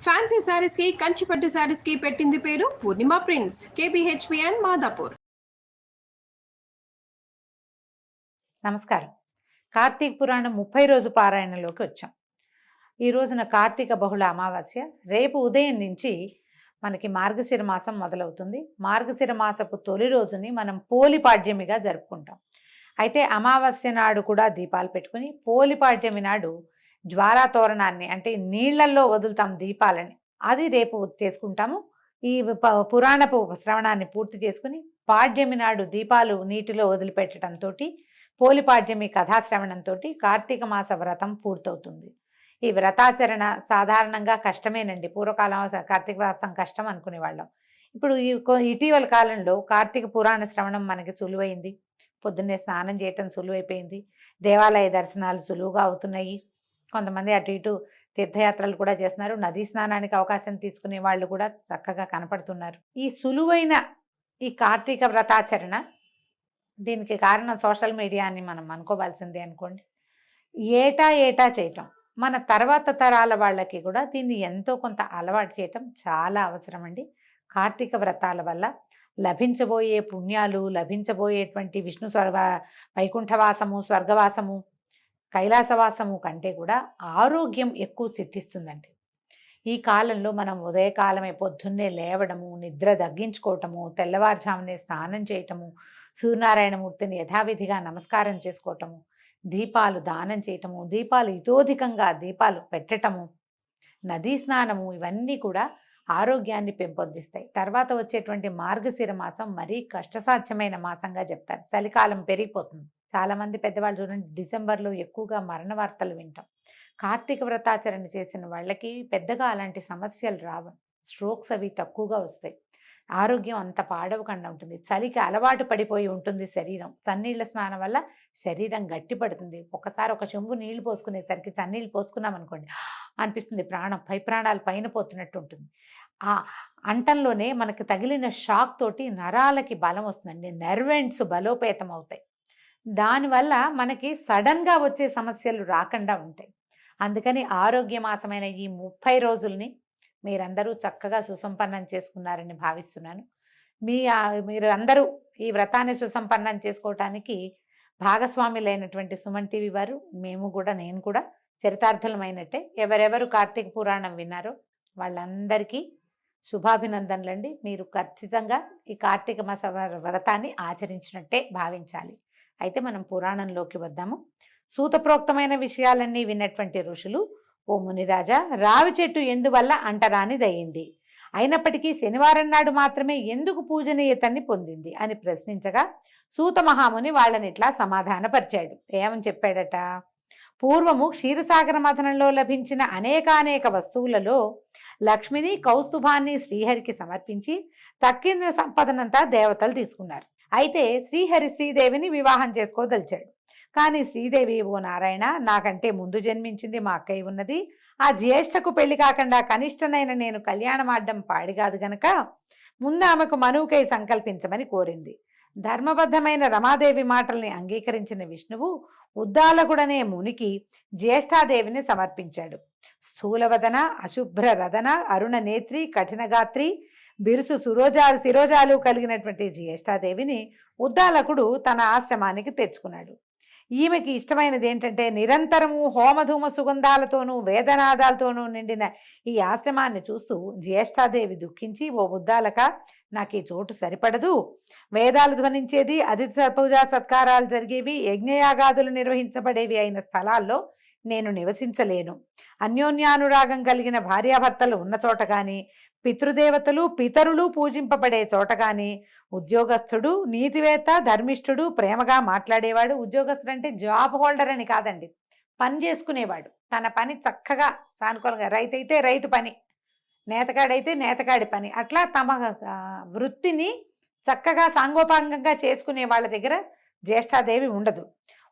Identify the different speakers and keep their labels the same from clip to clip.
Speaker 1: Fancy saris కి కంచిపట్టు శారీస్ కి పెట్టింది పేరు పూర్ణిమ ప్రింట్స్, కేబిహెచ్పి అండ్ మాదాపూర్.
Speaker 2: నమస్కారం. కార్తీక పురాణం 30 రోజు పారాయణలోకి వచ్చాం. ఈ రోజున కార్తీక బహుళ అమావాస్య. రేపు ఉదయం నుంచి మనకి మార్గశిర మాసం మొదలవుతుంది. మార్గశిర మాసపు తొలి రోజుని మనం పోలిపాడ్యమిగా జరుపుకుంటాం. అయితే అమావాస్య నాడు కూడా దీపాలు పెట్టుకుని పోలిపాడ్యమి నాడు జ్వాలా తోరణాన్ని అంటే నీళ్లల్లో వదులుతాం దీపాలని, అది రేపు చేసుకుంటాము. ఈ పురాణపు శ్రవణాన్ని పూర్తి చేసుకుని పాడ్యమి నాడు దీపాలు నీటిలో వదిలిపెట్టడంతో పోలిపాడ్యమి కథాశ్రవణంతో కార్తీక మాస వ్రతం పూర్తవుతుంది. ఈ వ్రతాచరణ సాధారణంగా కష్టమేనండి. పూర్వకాలం కార్తీక వ్రతం కష్టం అనుకునేవాళ్ళం. ఇప్పుడు ఇటీవల కాలంలో కార్తీక పురాణ శ్రవణం మనకి సులువైంది. పొద్దున్నే స్నానం చేయటం సులువైపోయింది. దేవాలయ దర్శనాలు సులువుగా అవుతున్నాయి. కొంతమంది అటు ఇటు తీర్థయాత్రలు కూడా చేస్తున్నారు. నదీ స్నానానికి అవకాశం తీసుకునే వాళ్ళు కూడా చక్కగా కనపడుతున్నారు. ఈ సులువైన ఈ కార్తీక వ్రతాచరణ, దీనికి కారణం సోషల్ మీడియాని మనం అనుకోవాల్సిందే అనుకోండి. ఏటా చేయటం, మన తర్వాత తరాల వాళ్ళకి కూడా దీన్ని ఎంతో కొంత అలవాటు చేయటం చాలా అవసరం అండి. కార్తీక వ్రతాల వల్ల లభించబోయే పుణ్యాలు, లభించబోయేటువంటి విష్ణు వైకుంఠవాసము, స్వర్గవాసము, కైలాసవాసము కంటే కూడా ఆరోగ్యం ఎక్కువ సిద్ధిస్తుందండి. ఈ కాలంలో మనం ఉదయకాలమే పొద్దున్నే లేవడము, నిద్ర తగ్గించుకోవటము, తెల్లవారుజామునే స్నానం చేయటము, సూర్యనారాయణమూర్తిని యథావిధిగా నమస్కారం చేసుకోవటము, దీపాలు దానం చేయటము, దీపాలు ఇతోధికంగా దీపాలు పెట్టటము, నదీ స్నానము, ఇవన్నీ కూడా ఆరోగ్యాన్ని పెంపొందిస్తాయి. తర్వాత వచ్చేటువంటి మార్గశిర మాసం మరీ కష్టసాధ్యమైన మాసంగా చెప్తారు. చలికాలం పెరిగిపోతుంది. చాలామంది పెద్దవాళ్ళు చూడండి, డిసెంబర్లో ఎక్కువగా మరణ వార్తలు వింటాం. కార్తీక వ్రతాచరణ చేసిన వాళ్ళకి పెద్దగా అలాంటి సమస్యలు రావు. స్ట్రోక్స్ అవి తక్కువగా వస్తాయి. ఆరోగ్యం అంత పాడవకుండా ఉంటుంది. చలికి అలవాటు పడిపోయి ఉంటుంది శరీరం. చన్నీళ్ళ స్నానం వల్ల శరీరం గట్టిపడుతుంది. ఒకసారి ఒక చెంబు నీళ్లు పోసుకునేసరికి చన్నీళ్ళు పోసుకున్నాం అనుకోండి, అనిపిస్తుంది పై ప్రాణాలు పైన పోతున్నట్టు ఉంటుంది. ఆ అంటంలోనే మనకి తగిలిన షాక్ తోటి నరాలకి బలం వస్తుందండి. నర్వెంట్స్ బలోపేతం అవుతాయి. దానివల్ల మనకి సడన్గా వచ్చే సమస్యలు రాకుండా ఉంటాయి. అందుకని ఆరోగ్యమాసమైన ఈ 30 రోజుల్ని మీరందరూ చక్కగా సుసంపన్నం చేసుకున్నారని భావిస్తున్నాను. మీరు అందరూ ఈ వ్రతాన్ని సుసంపన్నం చేసుకోవటానికి భాగస్వాములైనటువంటి సుమన్ టీవీ వారు, నేను కూడా చరితార్థులమైనట్టే. ఎవరెవరు కార్తీక పురాణం విన్నారో వాళ్ళందరికీ శుభాభినందనలండి. మీరు ఖచ్చితంగా ఈ కార్తీక మాస వ్రతాన్ని ఆచరించినట్టే భావించాలి. అయితే మనం పురాణంలోకి వద్దాము. సూతప్రోక్తమైన విషయాలన్నీ విన్నటువంటి ఋషులు, ఓ మునిరాజా, రావి చెట్టు ఎందువల్ల అంటరానిదయింది, అయినప్పటికీ శనివారం నాడు మాత్రమే ఎందుకు పూజనీయతని పొందింది అని ప్రశ్నించగా సూత మహాముని వాళ్ళని ఇట్లా సమాధానపరిచాడు. ఏమని చెప్పాడట? పూర్వము క్షీరసాగర మథనంలో లభించిన అనేకానేక వస్తువులలో లక్ష్మిని, కౌస్తుభాన్ని శ్రీహరికి సమర్పించి తక్కిన సంపదనంతా దేవతలు తీసుకున్నారు. అయితే శ్రీహరి శ్రీదేవిని వివాహం చేసుకోదలిచాడు. కానీ శ్రీదేవి, ఓ నారాయణ, నాకంటే ముందు జన్మించింది మా అక్కయ్య ఉన్నది. ఆ జ్యేష్ఠకు పెళ్లి కాకుండా కనిష్టనైన నేను కళ్యాణమాడ్డం పాడిగాదు గనక ముందు ఆమెకు మనువుకై సంకల్పించమని కోరింది. ధర్మబద్ధమైన రమాదేవి మాటల్ని అంగీకరించిన విష్ణువు ఉద్దాలకుడనే మునికి జ్యేష్ఠాదేవిని సమర్పించాడు. స్థూలవదన, అశుభ్ర రదన, అరుణ నేత్రి, కఠినగాత్రి, బిరుసు శిరోజాలు కలిగినటువంటి జ్యేష్ఠాదేవిని ఉద్దాలకుడు తన ఆశ్రమానికి తెచ్చుకున్నాడు. ఈమెకి ఇష్టమైనది ఏంటంటే నిరంతరము హోమధూమ సుగంధాలతోనూ వేదనాదాలతోనూ నిండిన ఈ ఆశ్రమాన్ని చూస్తూ జ్యేష్ఠాదేవి దుఃఖించి, ఓ ఉద్దాలక, నాకు ఈ చోటు సరిపడదు. వేదాలు ధ్వనించేది, అతిథి పూజా సత్కారాలు జరిగేవి, యజ్ఞయాగాదులు నిర్వహించబడేవి అయిన స్థలాల్లో నేను నివసించలేను. అన్యోన్యానురాగం కలిగిన భార్యాభర్తలు ఉన్న చోట కానీ, పితృదేవతలు పితరులు పూజింపబడే చోట కానీ, ఉద్యోగస్తుడు, నీతివేత్త, ధర్మిష్ఠుడు, ప్రేమగా మాట్లాడేవాడు, ఉద్యోగస్తుడు అంటే జాబ్ హోల్డర్ అని కాదండి, పని చేసుకునేవాడు, తన పని చక్కగా సానుకూలంగా, రైతు అయితే రైతు పని, నేతగాడైతే నేతగాడి పని, అట్లా తమ వృత్తిని చక్కగా సాంగోపాంగంగా చేసుకునే వాళ్ళ దగ్గర జ్యేష్ఠాదేవి ఉండదు.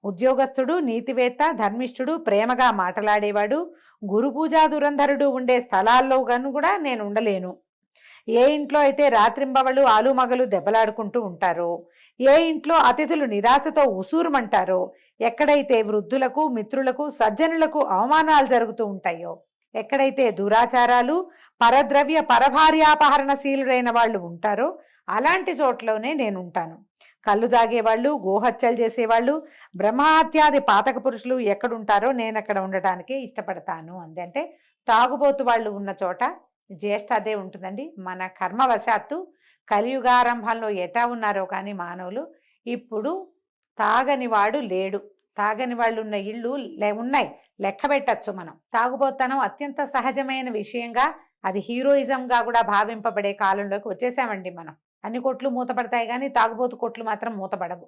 Speaker 2: ఉద్యోగస్తుడు, నీతివేత్త, ధర్మిష్ఠుడు, ప్రేమగా మాట్లాడేవాడు, గురు పూజా దురంధరుడు ఉండే స్థలాల్లో గాను కూడా నేను ఉండలేను. ఏ ఇంట్లో అయితే రాత్రింబవళ్ళు ఆలుమగలు దెబ్బలాడుకుంటూ ఉంటారో, ఏ ఇంట్లో అతిథులు నిరాశతో ఉసూరుమంటారో, ఎక్కడైతే వృద్ధులకు, మిత్రులకు, సజ్జనులకు అవమానాలు జరుగుతూ ఉంటాయో, ఎక్కడైతే దురాచారాలు, పరద్రవ్య పరభార్యాపహరణశీలుడైన వాళ్ళు ఉంటారో అలాంటి చోట్లోనే నేను ఉంటాను. కళ్ళు తాగేవాళ్ళు, గోహత్యలు చేసేవాళ్ళు, బ్రహ్మహత్యాది పాతక పురుషులు ఎక్కడుంటారో నేను అక్కడ ఉండటానికే ఇష్టపడతాను అంది. అంటే తాగుబోతు వాళ్ళు ఉన్న చోట జ్యేష్ఠ అదే ఉంటుందండి. మన కర్మవశాత్తు కలియుగారంభంలో ఎటా ఉన్నారో కానీ మానవులు ఇప్పుడు తాగని వాడు లేడు. తాగని వాళ్ళు ఉన్న ఇళ్ళు ఉన్నాయి, లెక్క పెట్టచ్చు మనం. తాగుబోతనం అత్యంత సహజమైన విషయంగా, అది హీరోయిజంగా కూడా భావింపబడే కాలంలోకి వచ్చేసామండి మనం. అన్ని కొట్లు మూతపడతాయి కానీ తాగుబోతు కొట్లు మాత్రం మూతపడవు.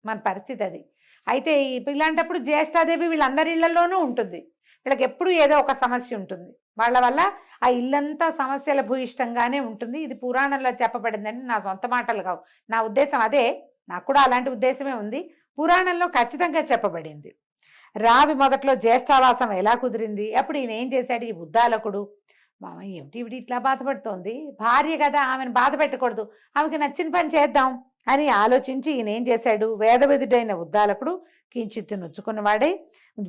Speaker 2: మన పరిస్థితి అది. అయితే ఇలాంటప్పుడు జ్యేష్ఠాదేవి వీళ్ళందరి ఇళ్లలోనూ ఉంటుంది. వీళ్ళకి ఎప్పుడు ఏదో ఒక సమస్య ఉంటుంది. వాళ్ళ వల్ల ఆ ఇల్లంతా సమస్యల భూయిష్టంగానే ఉంటుంది. ఇది పురాణంలో చెప్పబడిందని నా సొంత మాటలు కావు, నా ఉద్దేశం అదే. నాకు కూడా అలాంటి ఉద్దేశమే ఉంది. పురాణంలో ఖచ్చితంగా చెప్పబడింది. రావి మొదట్లో జ్యేష్ఠావాసం ఎలా కుదిరింది, అప్పుడు ఈయన ఏం చేశాడు, ఈ ఉద్దాలకుడు మామ ఏమిటి ఇవిడి ఇట్లా బాధపడుతోంది, భార్య కదా ఆమెను బాధ పెట్టకూడదు, ఆమెకి నచ్చిన పని చేద్దాం అని ఆలోచించి ఈయన ఏం చేశాడు, వేదవిధుడైన ఉద్దాలకుడు కించిత్తు నొచ్చుకున్నవాడే,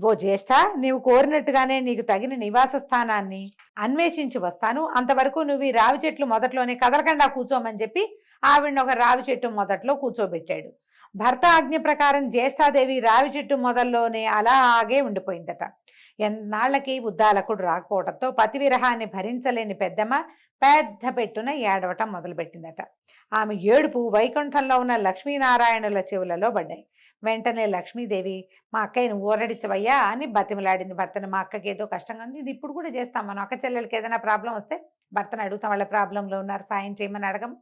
Speaker 2: ఓ జ్యేష్ఠ, నీవు కోరినట్టుగానే నీకు తగిన నివాస స్థానాన్ని అన్వేషించి వస్తాను, అంతవరకు నువ్వు ఈ రావి చెట్లు మొదట్లోనే కదలకుండా కూర్చోమని చెప్పి ఆవిడని ఒక రావి చెట్టు మొదట్లో కూర్చోబెట్టాడు. భర్త ఆజ్ఞ ప్రకారం జ్యేష్ఠాదేవి రావి చెట్టు మొదల్లోనే అలాగే ఉండిపోయిందట. ఎన్నాళ్ళకి ఉద్దాలకుడు రాకపోవడంతో పతి విరహాన్ని భరించలేని పెద్దమ్మ పెద్ద పెట్టున ఏడవటం మొదలుపెట్టిందట. ఆమె ఏడుపు వైకుంఠంలో ఉన్న లక్ష్మీనారాయణుల చెవులలో పడ్డాయి. వెంటనే లక్ష్మీదేవి, మా అక్కయ్యను ఊరడించవయ్యా అని బతిమలాడింది భర్తను. మా అక్కకి ఏదో కష్టంగా ఉంది, ఇది ఇప్పుడు కూడా చేస్తాం మనం. అక్క చెల్లెలకి ఏదైనా ప్రాబ్లం వస్తే భర్తను అడుగుతాం, వాళ్ళ ప్రాబ్లంలో ఉన్నారు సాయం చేయమని అడగం.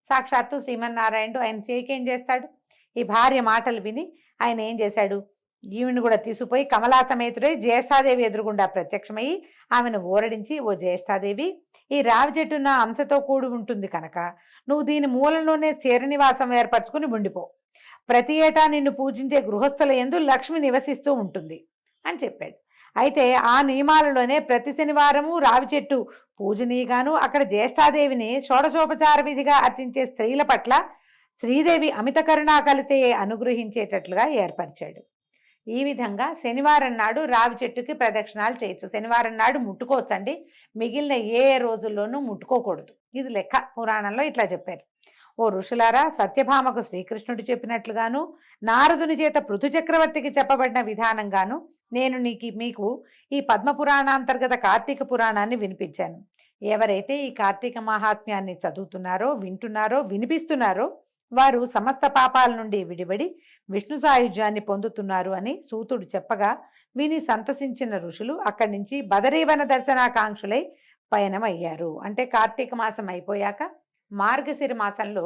Speaker 2: సాక్షాత్తు శ్రీమన్నారాయణుడు ఆయన చేయకేం చేస్తాడు. ఈ భార్య మాటలు విని ఆయన ఏం చేశాడు, ఈవిని కూడా తీసుకుపోయి కమలా సమేతుడై జ్యేష్ఠాదేవి ఎదురుగుండా ప్రత్యక్షమయ్యి ఆమెను ఊరడించి, ఓ జ్యేష్ఠాదేవి, ఈ రావి చెట్టు నా అంశతో కూడి ఉంటుంది కనుక నువ్వు దీని మూలంలోనే స్థిర నివాసం ఏర్పరచుకుని ఉండిపో. ప్రతి ఏటా నిన్ను పూజించే గృహస్థుల యందు లక్ష్మి నివసిస్తూ ఉంటుంది అని చెప్పాడు. అయితే ఆ నియమాలలోనే ప్రతి శనివారము రావి చెట్టు పూజనీయగాను అక్కడ జ్యేష్ఠాదేవిని షోడశోపచార విధిగా అర్చించే స్త్రీల పట్ల శ్రీదేవి అమిత కరుణా కలితే అనుగ్రహించేటట్లుగా ఏర్పరిచాడు. ఈ విధంగా శనివారం నాడు రావి చెట్టుకి ప్రదక్షిణాలు చేయొచ్చు. శనివారం నాడు ముట్టుకోవచ్చండి, మిగిలిన ఏ రోజుల్లోనూ ముట్టుకోకూడదు. ఇది లెక్క. పురాణంలో ఇట్లా చెప్పారు. ఓ ఋషులారా, సత్యభామకు శ్రీకృష్ణుడు చెప్పినట్లుగాను నారదుని చేత పృథు చక్రవర్తికి చెప్పబడిన విధానంగాను నేను మీకు ఈ పద్మపురాణాంతర్గత కార్తీక పురాణాన్ని వినిపించాను. ఎవరైతే ఈ కార్తీక మహాత్మ్యాన్ని చదువుతున్నారో, వింటున్నారో, వినిపిస్తున్నారో వారు సమస్త పాపాల నుండి విడిబడి విష్ణు సాయుధ్యాన్ని పొందుతున్నారు అని సూతుడు చెప్పగా విని సంతసించిన ఋషులు అక్కడి నుంచి బదరీవన దర్శనాకాంక్షులై పయనమయ్యారు. అంటే కార్తీక మాసం అయిపోయాక మార్గశిర మాసంలో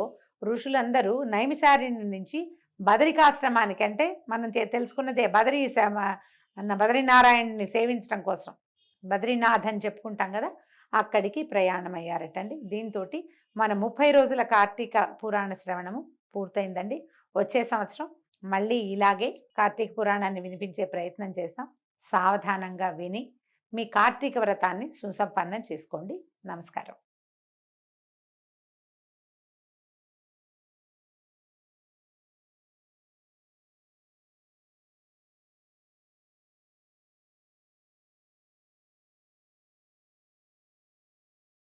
Speaker 2: ఋషులందరూ నైమిషారణ్యం నుంచి బదరికాశ్రమానికి, అంటే మనం తెలుసుకున్నదే బదరీనారాయణుని సేవించడం కోసం బద్రీనాథ్ అని చెప్పుకుంటాం కదా, అక్కడికి ప్రయాణమయ్యారటండి. దీంతో మన 30 రోజుల కార్తీక పురాణ శ్రవణము పూర్తయిందండి. వచ్చే సంవత్సరం మళ్ళీ ఇలాగే కార్తీక పురాణాన్ని వినిపించే ప్రయత్నం చేస్తాం. సావధానంగా విని మీ కార్తీక వ్రతాన్ని సుసంపన్నం చేసుకోండి. నమస్కారం.